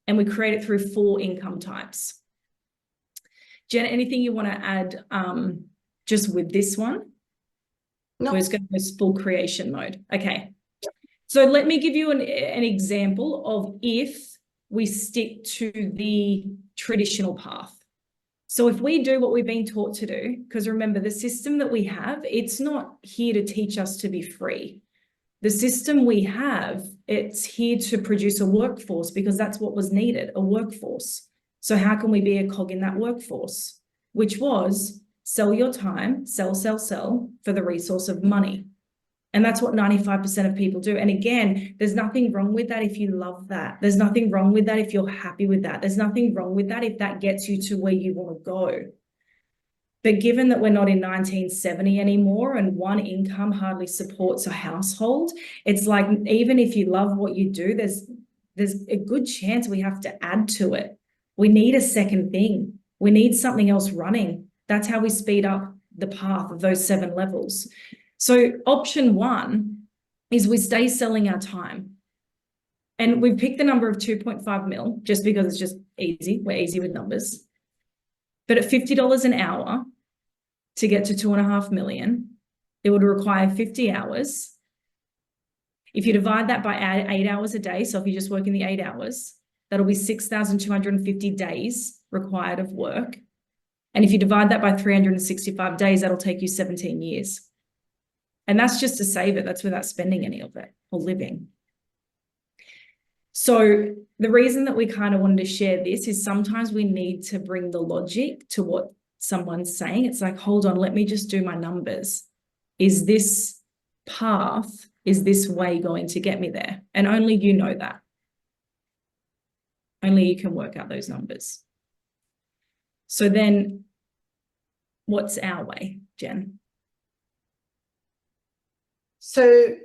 and we create it through 4 income types. Jen, anything you want to add just with this one? No. We're just going to go full creation mode. Okay. So let me give you an example of if we stick to the traditional path. So if we do what we've been taught to do, because remember the system that we have, it's not here to teach us to be free. The system we have, it's here to produce a workforce because that's what was needed, a workforce. So how can we be a cog in that workforce? Which was sell your time, sell for the resource of money. And that's what 95% of people do. And again, there's nothing wrong with that if you love that. There's nothing wrong with that if you're happy with that. There's nothing wrong with that if that gets you to where you want to go. But given that we're not in 1970 anymore and one income hardly supports a household, it's like even if you love what you do, there's a good chance we have to add to it. We need a second thing. We need something else running. That's how we speed up the path of those 7 levels. So option 1 is we stay selling our time. And we've picked the number of 2.5 mil just because it's just easy. We're easy with numbers. But at $50 an hour to get to 2.5 million, it would require 50 hours. If you divide that by 8 hours a day, so if you're just working the 8 hours, that'll be 6,250 days required of work. And if you divide that by 365 days, that'll take you 17 years. And that's just to save it. That's without spending any of it or living. So the reason that we kind of wanted to share this is sometimes we need to bring the logic to what someone's saying. It's like, hold on, let me just do my numbers. Is this path, is this way going to get me there? And only you know that. Only you can work out those numbers. So then what's our way, Jen? So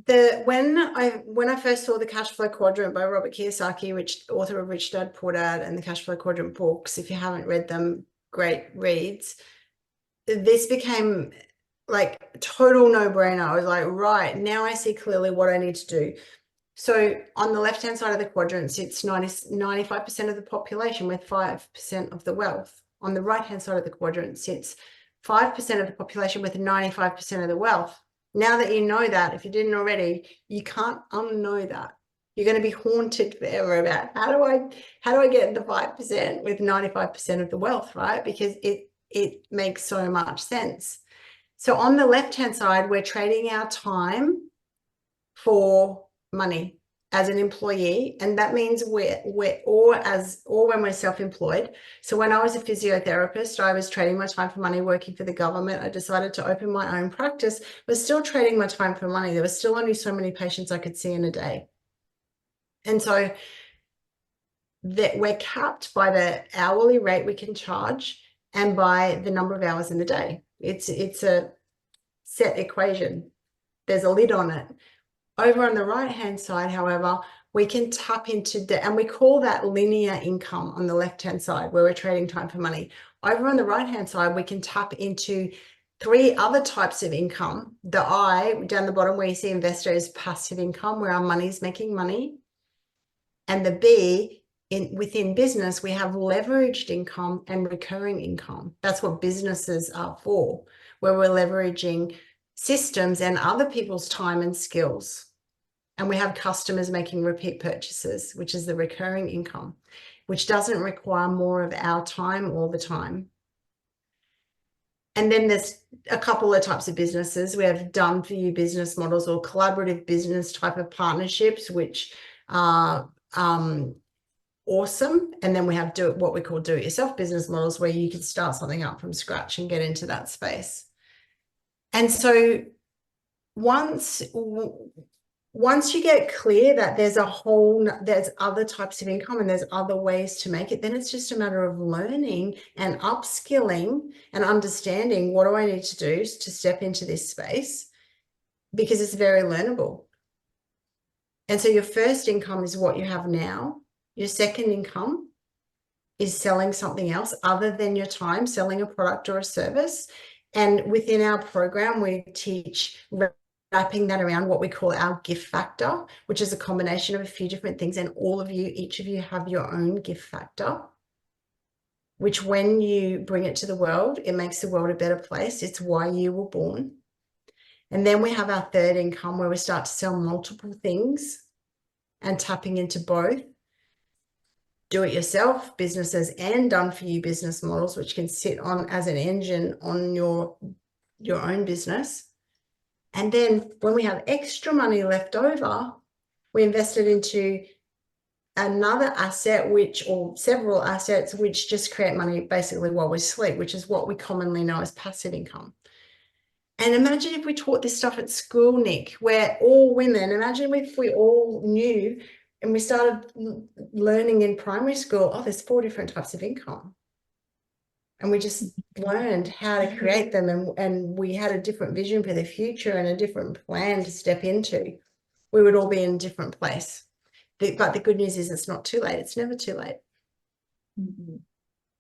when I first saw the Cash Flow Quadrant by Robert Kiyosaki, which author of Rich Dad Poor Dad and the Cash Flow Quadrant books, if you haven't read them, great reads. This became like a total no-brainer. I was like, right, now I see clearly what I need to do. So on the left-hand side of the quadrant sits 95% of the population with 5% of the wealth. On the right-hand side of the quadrant sits 5% of the population with 95% of the wealth. Now that you know that, if you didn't already, you can't unknow that. You're going to be haunted forever about how do I get the 5% with 95% of the wealth, right? Because it makes so much sense. So on the left-hand side, we're trading our time for money, as an employee, and that means or when we're self-employed. So when I was a physiotherapist, I was trading my time for money working for the government. I decided to open my own practice, but still trading my time for money. There was still only so many patients I could see in a day. And so that we're capped by the hourly rate we can charge and by the number of hours in the day. It's a set equation. There's a lid on it. Over on the right-hand side, however, we can tap into and we call that linear income on the left-hand side where we're trading time for money. Over on the right-hand side, we can tap into 3 other types of income. The I, down the bottom where you see investor, is passive income, where our money's making money. And the B, within business, we have leveraged income and recurring income. That's what businesses are for, where we're leveraging systems and other people's time and skills. And we have customers making repeat purchases, which is the recurring income, which doesn't require more of our time all the time. And then there's a couple of types of businesses. We have done for you business models or collaborative business type of partnerships, which are awesome. And then we have what we call do-it-yourself business models, where you can start something up from scratch and get into that space. And so once you get clear that there's other types of income and there's other ways to make it, then it's just a matter of learning and upskilling and understanding, what do I need to do to step into this space, because it's very learnable. And so your first income is what you have now. Your second income is selling something else other than your time, selling a product or a service. And within our program, we teach wrapping that around what we call our gift factor, which is a combination of a few different things. And each of you have your own gift factor, which when you bring it to the world, it makes the world a better place. It's why you were born. And then we have our third income, where we start to sell multiple things and tapping into both do-it-yourself businesses and done-for-you business models, which can sit on as an engine on your own business. And then when we have extra money left over, we invest it into another asset, or several assets, which just create money basically while we sleep, which is what we commonly know as passive income. And imagine if we taught this stuff at school, Nick, where all women, imagine if we all knew and we started learning in primary school, oh, there's 4 different types of income. And we just learned how to create them, and we had a different vision for the future and a different plan to step into. We would all be in a different place. But the good news is it's not too late. It's never too late.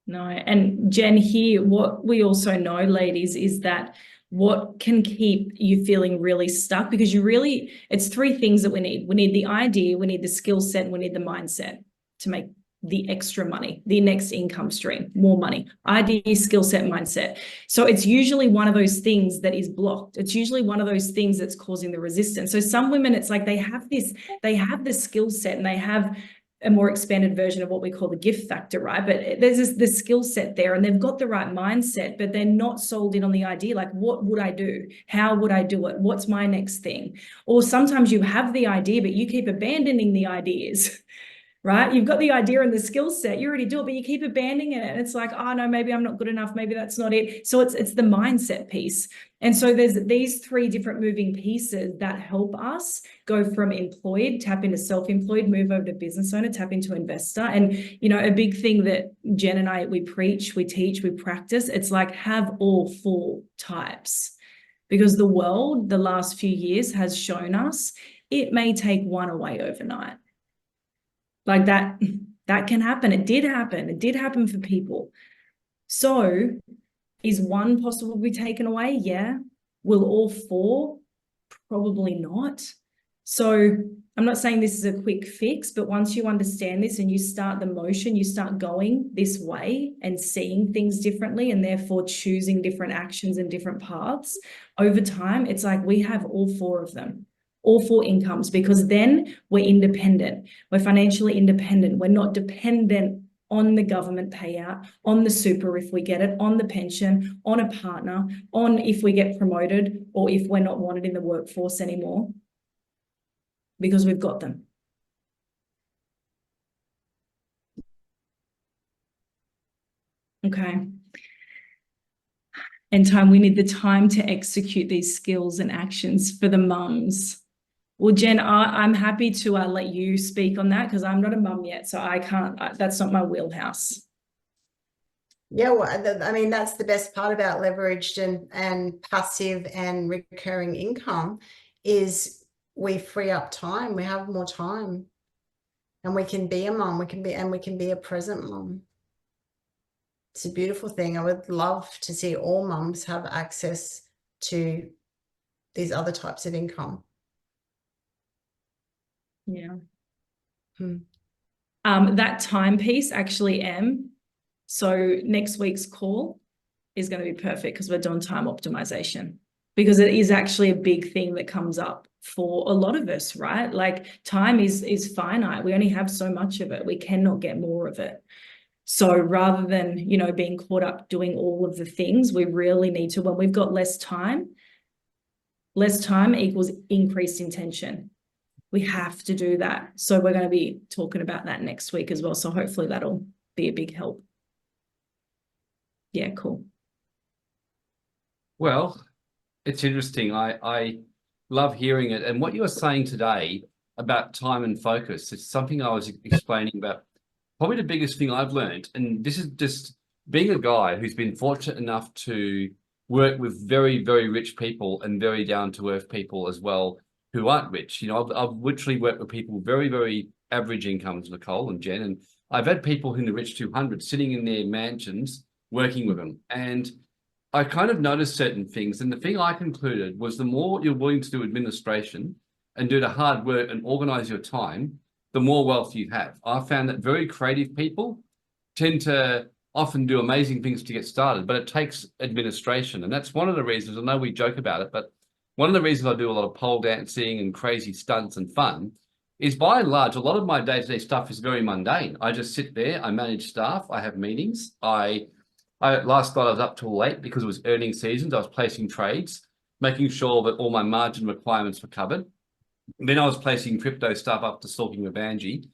No, and Jen, here, what we also know, ladies, is that what can keep you feeling really stuck, because it's 3 things that we need. We need the idea, we need the skill set, and we need the mindset to make the extra money, the next income stream, more money. Idea, skill set, mindset. So it's usually one of those things that is blocked. It's usually one of those things that's causing the resistance. So some women, it's like they have the skill set and they have a more expanded version of what we call the gift factor, right? But there's the skill set there, and they've got the right mindset, but they're not sold in on the idea. Like, what would I do? How would I do it? What's my next thing? Or sometimes you have the idea, but you keep abandoning the ideas, right? You've got the idea and the skill set, you already do it, but you keep abandoning it. And it's like, oh no, maybe I'm not good enough. Maybe that's not it. So it's the mindset piece. And so there's these 3 different moving pieces that help us go from employed, tap into self-employed, move over to business owner, tap into investor. And, a big thing that Jen and I, we preach, we teach, we practice, it's like, have all 4 types, because the world, the last few years has shown us it may take one away overnight. Like that can happen. It did happen. It did happen for people. So is one possible to be taken away? Yeah. Will all 4? Probably not. So I'm not saying this is a quick fix, but once you understand this and you start the motion, you start going this way and seeing things differently, and therefore choosing different actions and different paths, over time, it's like we have all 4 of them. All 4 incomes, because then we're independent. We're financially independent. We're not dependent on the government payout, on the super if we get it, on the pension, on a partner, on if we get promoted or if we're not wanted in the workforce anymore, because we've got them. Okay. And time, we need the time to execute these skills and actions for the mums. Well, Jen, I'm happy to let you speak on that because I'm not a mum yet, so I can't, that's not my wheelhouse. Yeah, well, I mean, that's the best part about leveraged and passive and recurring income is we free up time. We have more time, and we can be a mum. We can be a present mum. It's a beautiful thing. I would love to see all mums have access to these other types of income. Yeah. Hmm. That time piece actually, so next week's call is going to be perfect because we're doing time optimization, because it is actually a big thing that comes up for a lot of us, right? Like time is finite. We only have so much of it. We cannot get more of it. So rather than, you know, being caught up doing all of the things, we really need to, when we've got less time equals increased intention. We have to do that. So we're going to be talking about that next week as well. So hopefully that'll be a big help. Yeah, cool. Well, it's interesting. I love hearing it. And what you were saying today about time and focus, it's something I was explaining about. Probably the biggest thing I've learned, and this is just being a guy who's been fortunate enough to work with very, very rich people and very down-to-earth people as well who aren't rich. You know, I've literally worked with people very, very average incomes, Nicole and Jen, and I've had people in the rich 200 sitting in their mansions working with them. And I kind of noticed certain things. And the thing I concluded was the more you're willing to do administration and do the hard work and organize your time, the more wealth you have. I found that very creative people tend to often do amazing things to get started, but it takes administration. And that's one of the reasons, I know we joke about it, but one of the reasons I do a lot of pole dancing and crazy stunts and fun is by and large, a lot of my day-to-day stuff is very mundane. I just sit there, I manage staff, I have meetings. I last night I was up till late because it was earnings seasons. I was placing trades, making sure that all my margin requirements were covered. Then I was placing crypto stuff up to stalking with Angie.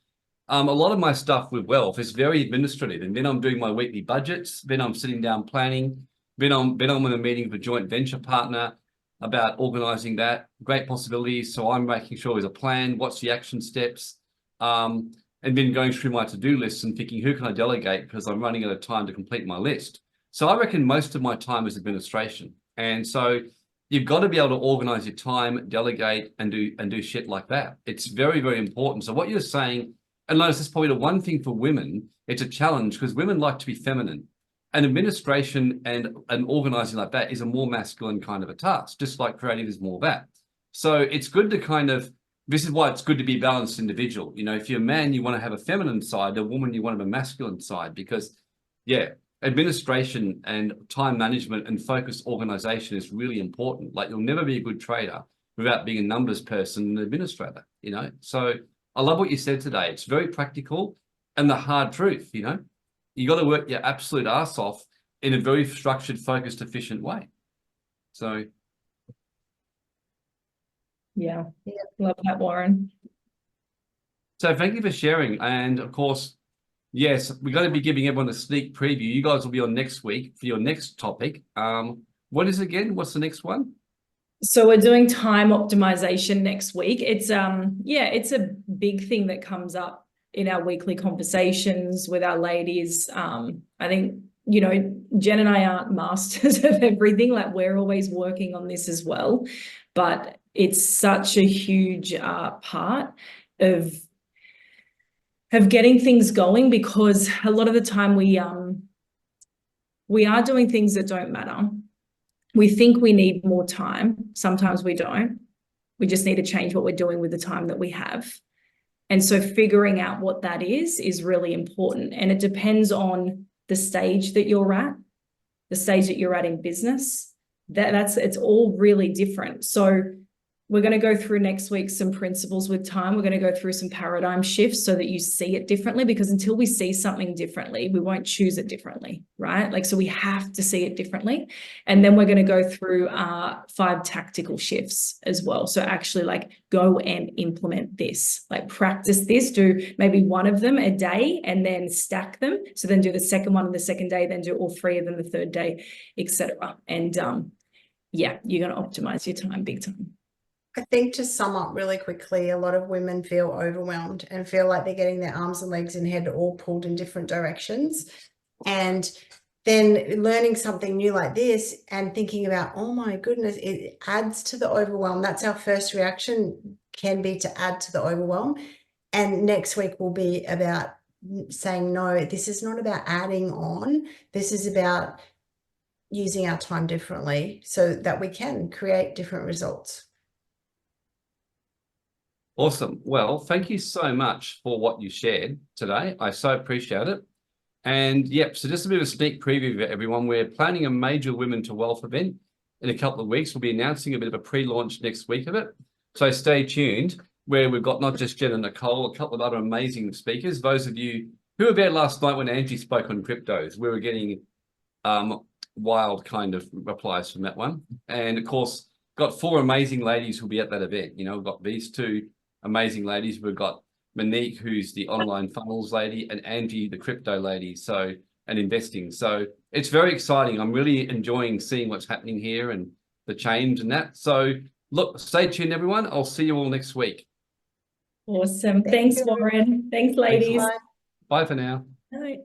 A lot of my stuff with wealth is very administrative. And then I'm doing my weekly budgets. Then I'm sitting down planning. Then I'm in a meeting with a joint venture partner about organizing that. Great possibilities. So I'm making sure there's a plan. What's the action steps? And then going through my to-do lists and thinking, who can I delegate? Because I'm running out of time to complete my list. So I reckon most of my time is administration. And so you've got to be able to organize your time, delegate, and do shit like that. It's very, very important. So what you're saying, and notice this is probably the one thing for women, it's a challenge because women like to be feminine. And administration and organizing like that is a more masculine kind of a task, just like creative is more that. So it's good to kind of, this is why it's good to be a balanced individual. You know, if you're a man, you want to have a feminine side, a woman, you want to have a masculine side, because yeah, administration and time management and focused organization is really important. Like you'll never be a good trader without being a numbers person and administrator, you know? So I love what you said today. It's very practical and the hard truth, you know? You got to work your absolute ass off in a very structured, focused, efficient way. So. Yeah, love that, Warren. So thank you for sharing. And of course, yes, we're going to be giving everyone a sneak preview. You guys will be on next week for your next topic. What is it again? What's the next one? So we're doing time optimization next week. It's it's a big thing that comes up in our weekly conversations with our ladies. I think, you know, Jen and I aren't masters of everything. Like we're always working on this as well, but it's such a huge part of getting things going, because a lot of the time we are doing things that don't matter. We think we need more time. Sometimes we don't. We just need to change what we're doing with the time that we have. And so figuring out what that is really important. And it depends on the stage that you're at, the stage that you're at in business. It's all really different. So We're going to go through next week some principles with time. We're going to go through some paradigm shifts so that you see it differently, because until we see something differently, we won't choose it differently, right? Like, so we have to see it differently. And then we're going to go through 5 tactical shifts as well. So actually like go and implement this, like practice this, do maybe one of them a day and then stack them. So then do the second one on the second day, then do all 3 of them the third day, etc. And yeah, you're going to optimize your time big time. I think to sum up really quickly, a lot of women feel overwhelmed and feel like they're getting their arms and legs and head all pulled in different directions. And then learning something new like this and thinking about, oh my goodness, it adds to the overwhelm. That's our first reaction, can be to add to the overwhelm. And next week will be about saying, no, this is not about adding on. This is about using our time differently so that we can create different results. Awesome. Well, thank you so much for what you shared today. I so appreciate it. And yep, so just a bit of a sneak preview for everyone. We're planning a major Women to Wealth event in a couple of weeks. We'll be announcing a bit of a pre-launch next week of it. So stay tuned, where we've got not just Jen and Nicole, a couple of other amazing speakers. Those of you who were there last night when Angie spoke on cryptos, we were getting wild kind of replies from that one. And of course, got 4 amazing ladies who'll be at that event. You know, we've got these 2 amazing ladies. We've got Monique, who's the online funnels lady, and Angie, the crypto lady, so, and investing. So it's very exciting. I'm really enjoying seeing what's happening here and the change and that. So look, stay tuned, everyone. I'll see you all next week. Awesome. Thanks, Warren. Thanks, ladies. Bye. Bye for now. Bye.